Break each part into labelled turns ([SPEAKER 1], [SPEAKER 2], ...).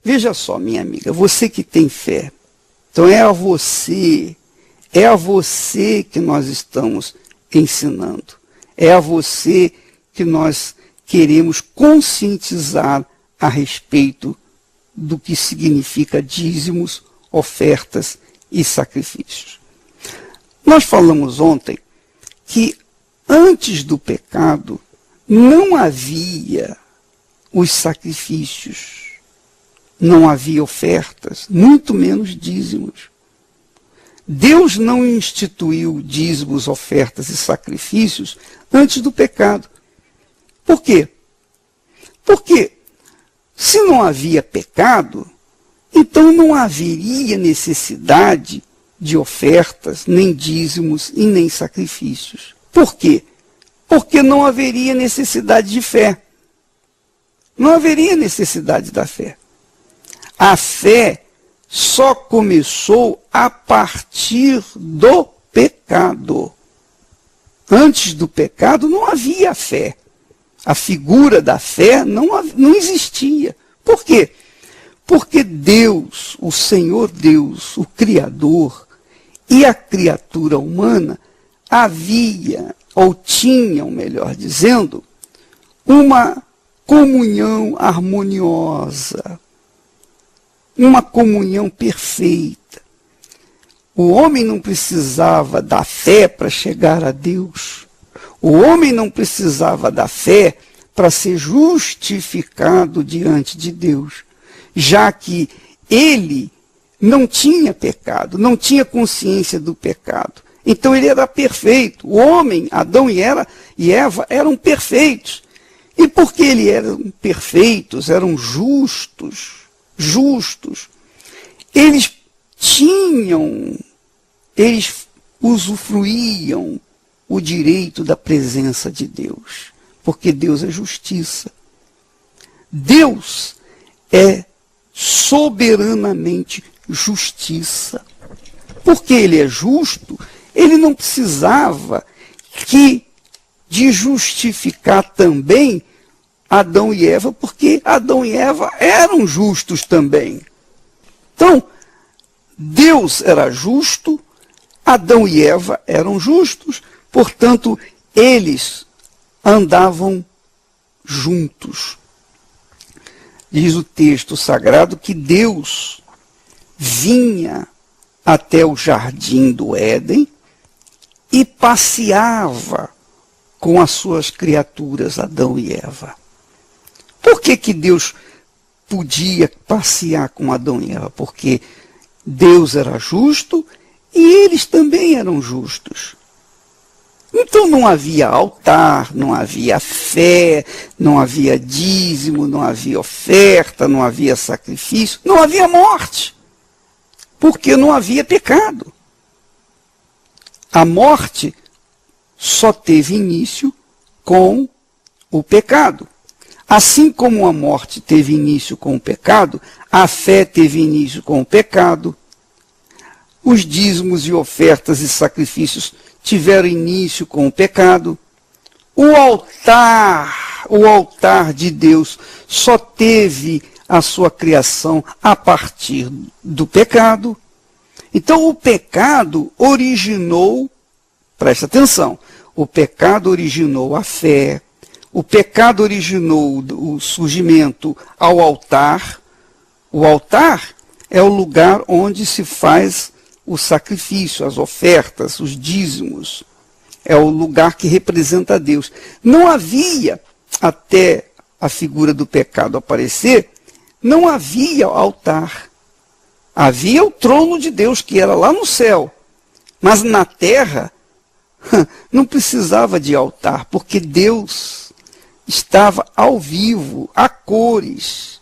[SPEAKER 1] Veja só, minha amiga, você que tem fé. Então é a você que nós estamos ensinando. É a você que nós queremos conscientizar a respeito do que significa dízimos, ofertas e sacrifícios. Nós falamos ontem que antes do pecado não havia os sacrifícios, não havia ofertas, muito menos dízimos. Deus não instituiu dízimos, ofertas e sacrifícios antes do pecado. Por quê? Porque se não havia pecado, então não haveria necessidade de ofertas, nem dízimos e nem sacrifícios. Por quê? Porque não haveria necessidade de fé. Não haveria necessidade da fé. A fé só começou a partir do pecado. Antes do pecado não havia fé. A figura da fé não existia. Por quê? Porque Deus, o Senhor Deus, o Criador e a criatura humana havia, ou tinham, melhor dizendo, uma comunhão harmoniosa, uma comunhão perfeita. O homem não precisava da fé para chegar a Deus. O homem não precisava da fé para ser justificado diante de Deus, já que ele não tinha pecado, não tinha consciência do pecado. Então ele era perfeito. O homem, Adão e Eva, eram perfeitos. E porque eles eram perfeitos, eram justos, eles usufruíam o direito da presença de Deus, porque Deus é justiça. Deus é soberanamente justiça. Porque ele é justo, ele não precisava de justificar também Adão e Eva, porque Adão e Eva eram justos também. Então, Deus era justo, Adão e Eva eram justos, portanto, eles andavam juntos. Diz o texto sagrado que Deus vinha até o jardim do Éden e passeava com as suas criaturas, Adão e Eva. Por que Deus podia passear com Adão e Eva? Porque Deus era justo e eles também eram justos. Então não havia altar, não havia fé, não havia dízimo, não havia oferta, não havia sacrifício, não havia morte, porque não havia pecado. A morte só teve início com o pecado. Assim como a morte teve início com o pecado, a fé teve início com o pecado, os dízimos e ofertas e sacrifícios tiveram início com o pecado. O altar de Deus só teve a sua criação a partir do pecado. Então o pecado originou, presta atenção, o pecado originou a fé, o pecado originou o surgimento ao altar. O altar é o lugar onde se faz o sacrifício, as ofertas, os dízimos. É o lugar que representa Deus. Não havia, até a figura do pecado aparecer, não havia altar. Havia o trono de Deus, que era lá no céu. Mas na terra, não precisava de altar, porque Deus estava ao vivo, a cores,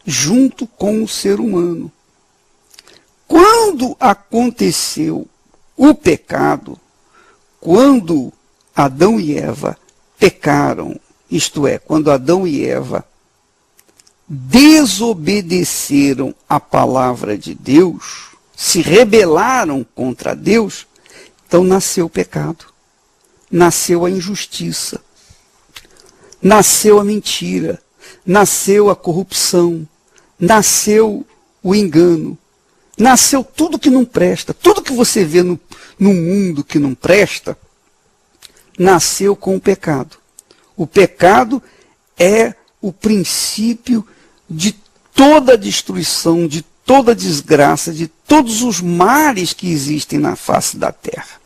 [SPEAKER 1] junto com o ser humano. Quando aconteceu o pecado, quando Adão e Eva pecaram, isto é, quando Adão e Eva desobedeceram a palavra de Deus, se rebelaram contra Deus, então nasceu o pecado, nasceu a injustiça, nasceu a mentira, nasceu a corrupção, nasceu o engano, nasceu tudo que não presta, tudo que você vê no mundo que não presta, nasceu com o pecado. O pecado é o princípio de toda a destruição, de toda a desgraça, de todos os males que existem na face da terra.